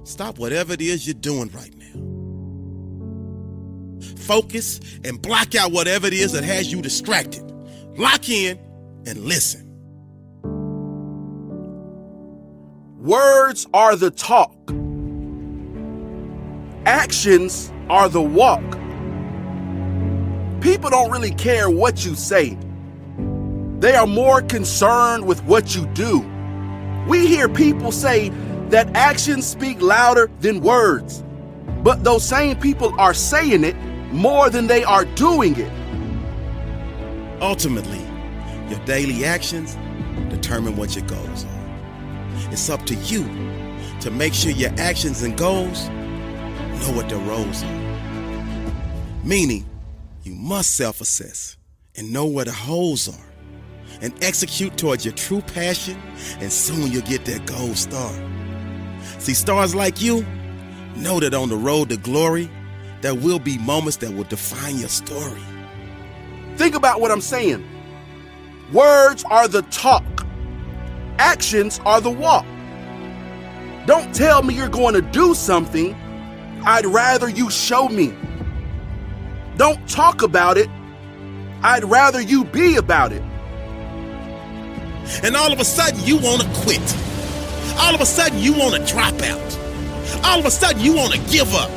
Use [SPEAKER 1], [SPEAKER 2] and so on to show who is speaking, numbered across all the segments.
[SPEAKER 1] Stop whatever it is you're doing right now. Focus and block out whatever it is that has you distracted. Lock in and listen.
[SPEAKER 2] Words are the talk. Actions are the walk. People don't really care what you say. They are more concerned with what you do. We hear people say that actions speak louder than words, but those same people are saying it more than they are doing it.
[SPEAKER 1] Ultimately, your daily actions determine what your goals are. It's up to you to make sure your actions and goals know what their roles are. Meaning, you must self-assess and know where the holes are and execute towards your true passion, and soon you'll get that gold star. See, stars like you know that on the road to glory, there will be moments that will define your story.
[SPEAKER 2] Think about what I'm saying. Words are the talk. Actions are the walk. Don't tell me you're going to do something. I'd rather you show me. Don't talk about it. I'd rather you be about it.
[SPEAKER 1] And all of a sudden you want to quit. All of a sudden you want to drop out. All of a sudden you want to give up.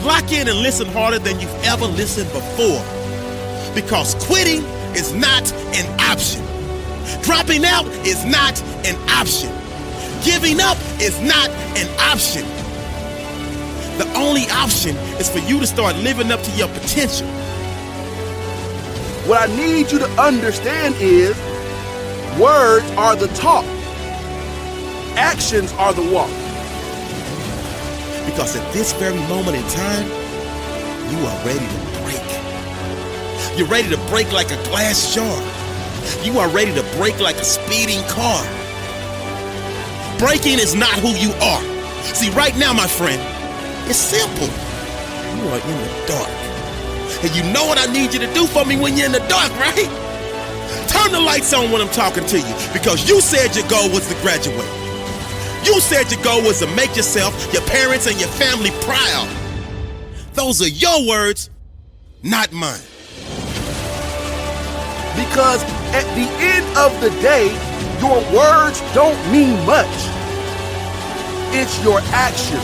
[SPEAKER 1] Lock in and listen harder than you've ever listened before. Because quitting is not an option. Dropping out is not an option. Giving up is not an option. The only option is for you to start living up to your potential.
[SPEAKER 2] What I need you to understand is words are the talk. Actions are the walk.
[SPEAKER 1] Because at this very moment in time, you are ready to break. You're ready to break like a glass jar. You are ready to break like a speeding car. Breaking is not who you are. See, right now, my friend, it's simple. You are in the dark. And you know what I need you to do for me when you're in the dark, right? Turn the lights on when I'm talking to you, because you said your goal was to graduate. You said your goal was to make yourself, your parents, and your family proud. Those are your words, not mine.
[SPEAKER 2] Because at the end of the day, your words don't mean much. It's your action.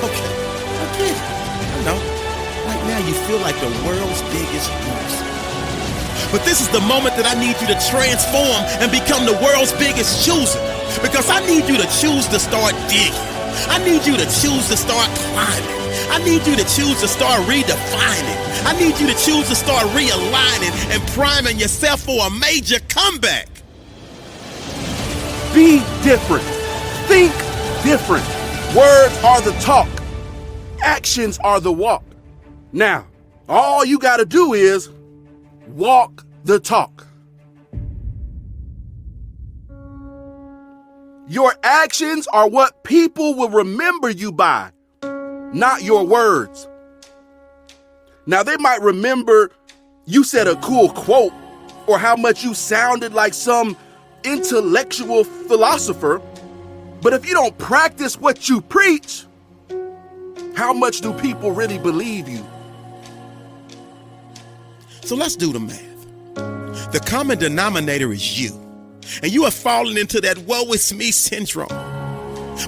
[SPEAKER 1] Okay. I know. Right now you feel like the world's biggest loser. But this is the moment that I need you to transform and become the world's biggest chooser. Because I need you to choose to start digging. I need you to choose to start climbing. I need you to choose to start redefining. I need you to choose to start realigning and priming yourself for a major comeback.
[SPEAKER 2] Be different. Think different. Words are the talk. Actions are the walk. Now, all you got to do is walk the talk. Your actions are what people will remember you by, not your words. Now, they might remember you said a cool quote or how much you sounded like some intellectual philosopher, but if you don't practice what you preach, how much do people really believe you?
[SPEAKER 1] So let's do the math. The common denominator is you. And you have fallen into that woe is me syndrome.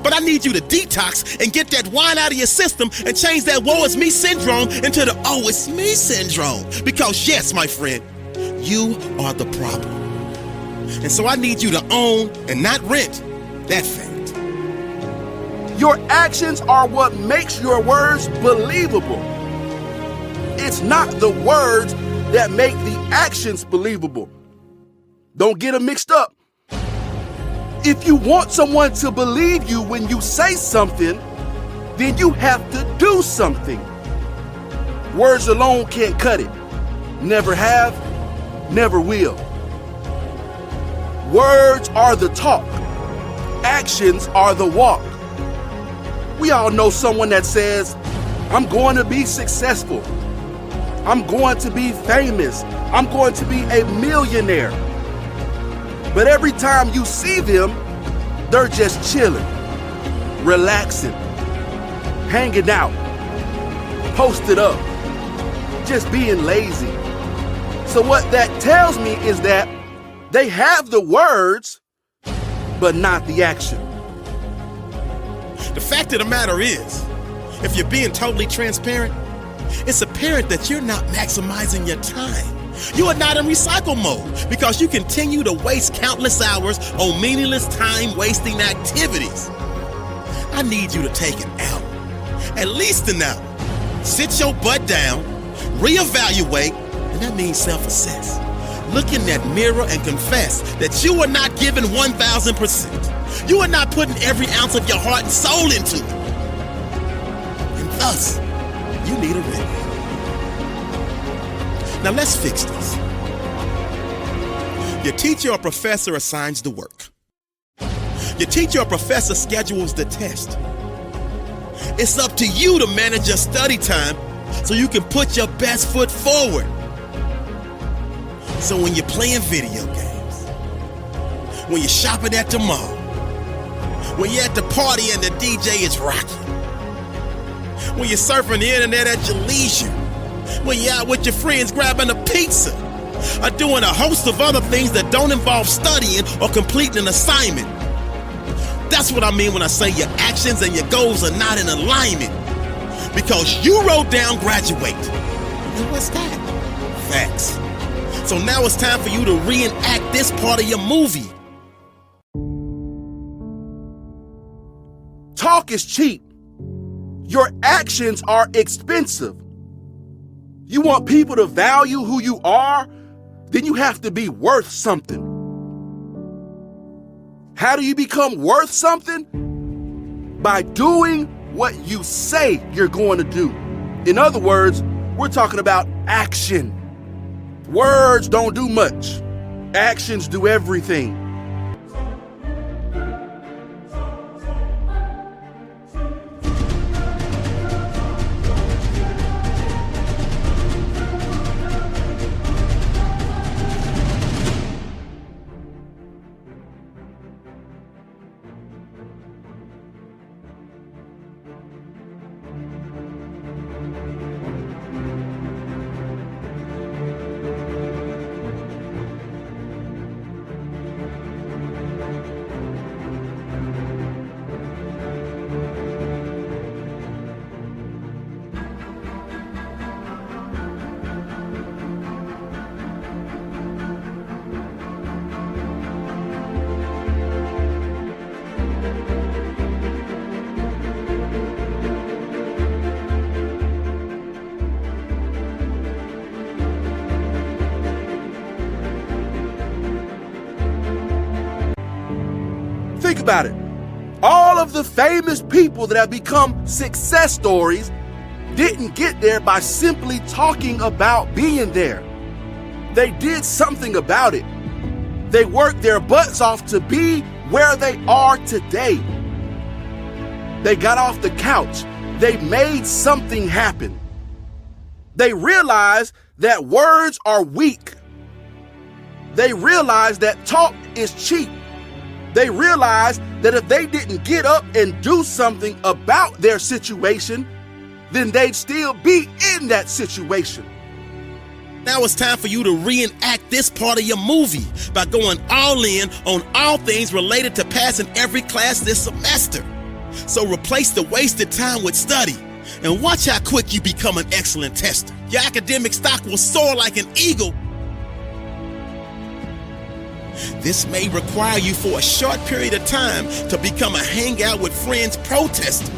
[SPEAKER 1] But I need you to detox and get that wine out of your system and change that woe is me syndrome into the oh it's me syndrome. Because yes, my friend, you are the problem. And so I need you to own and not rent that fact.
[SPEAKER 2] Your actions are what makes your words believable. It's not the words that make the actions believable. Don't get them mixed up. If you want someone to believe you when you say something, then you have to do something. Words alone can't cut it. Never have, never will. Words are the talk. Actions are the walk. We all know someone that says, I'm going to be successful. I'm going to be famous. I'm going to be a millionaire. But every time you see them, They're just chilling, relaxing, hanging out, posted up, just being lazy. So what that tells me is that they have the words, but not the action.
[SPEAKER 1] The fact of the matter is, if you're being totally transparent, it's apparent that you're not maximizing your time. You are not in recycle mode because you continue to waste countless hours on meaningless time-wasting activities. I need you to take an hour, at least an hour. Sit your butt down, reevaluate, and that means self-assess. Look in that mirror and confess that you are not giving 1,000%. You are not putting every ounce of your heart and soul into it. And thus, you need a remedy. Now let's fix this. Your teacher or professor assigns the work. Your teacher or professor schedules the test. It's up to you to manage your study time so you can put your best foot forward. So when you're playing video games, when you're shopping at the mall, when you're at the party and the DJ is rocking, when you're surfing the internet at your leisure, when you're out with your friends grabbing a pizza, or doing a host of other things that don't involve studying or completing an assignment. That's what I mean when I say your actions and your goals are not in alignment. Because you wrote down graduate. And what's that? Facts. So now it's time for you to reenact this part of your movie.
[SPEAKER 2] Talk is cheap. Your actions are expensive. You want people to value who you are? Then you have to be worth something. How do you become worth something? By doing what you say you're going to do. In other words, we're talking about action. Words don't do much. Actions do everything. Think about it. All of the famous people that have become success stories didn't get there by simply talking about being there. They did something about it. They worked their butts off to be where they are today. They got off the couch. They made something happen. They realized that words are weak. They realized that talk is cheap. They realized that if they didn't get up and do something about their situation, then they'd still be in that situation.
[SPEAKER 1] Now it's time for you to reenact this part of your movie by going all in on all things related to passing every class this semester. So replace the wasted time with study and watch how quick you become an excellent tester. Your academic stock will soar like an eagle. This may require you for a short period of time to become a hangout with friends protester.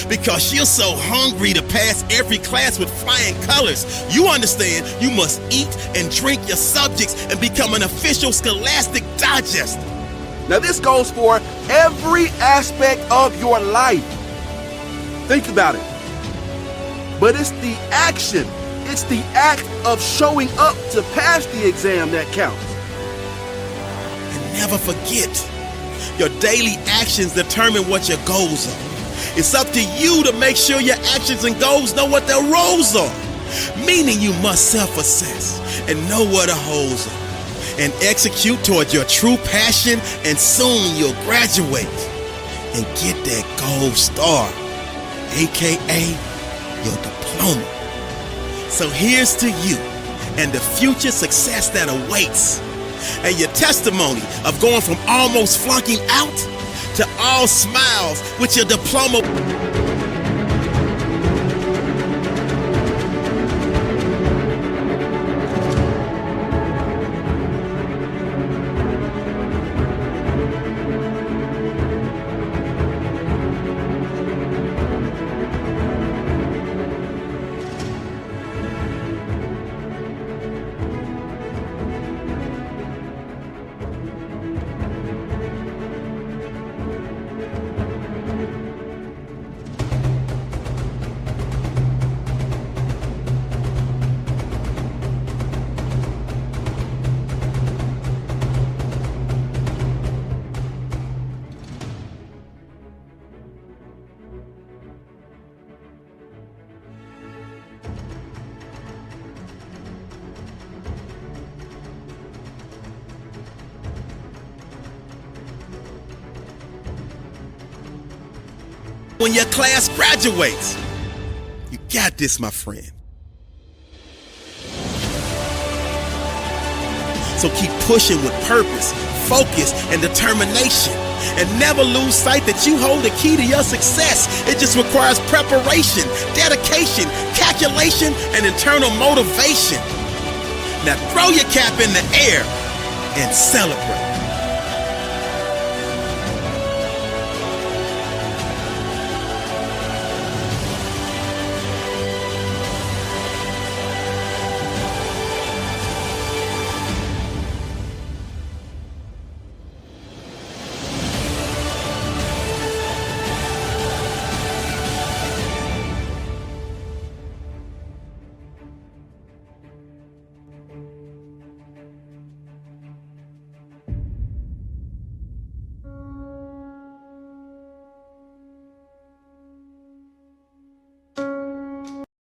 [SPEAKER 1] Because you're so hungry to pass every class with flying colors, you understand you must eat and drink your subjects and become an official Scholastic Digest.
[SPEAKER 2] Now this goes for every aspect of your life. Think about it. But it's the action, it's the act of showing up to pass the exam that counts.
[SPEAKER 1] And never forget, your daily actions determine what your goals are. It's up to you to make sure your actions and goals know what their roles are. Meaning you must self-assess and know where the holes are. and execute toward your true passion, and soon you'll graduate and get that gold star, aka your diploma. So here's to you and the future success that awaits, and your testimony of going from almost flunking out to all smiles with your diploma. When your class graduates, you got this, my friend. So keep pushing with purpose, focus, and determination. And never lose sight that you hold the key to your success. It just requires preparation, dedication, calculation, and internal motivation. Now throw your cap in the air and celebrate.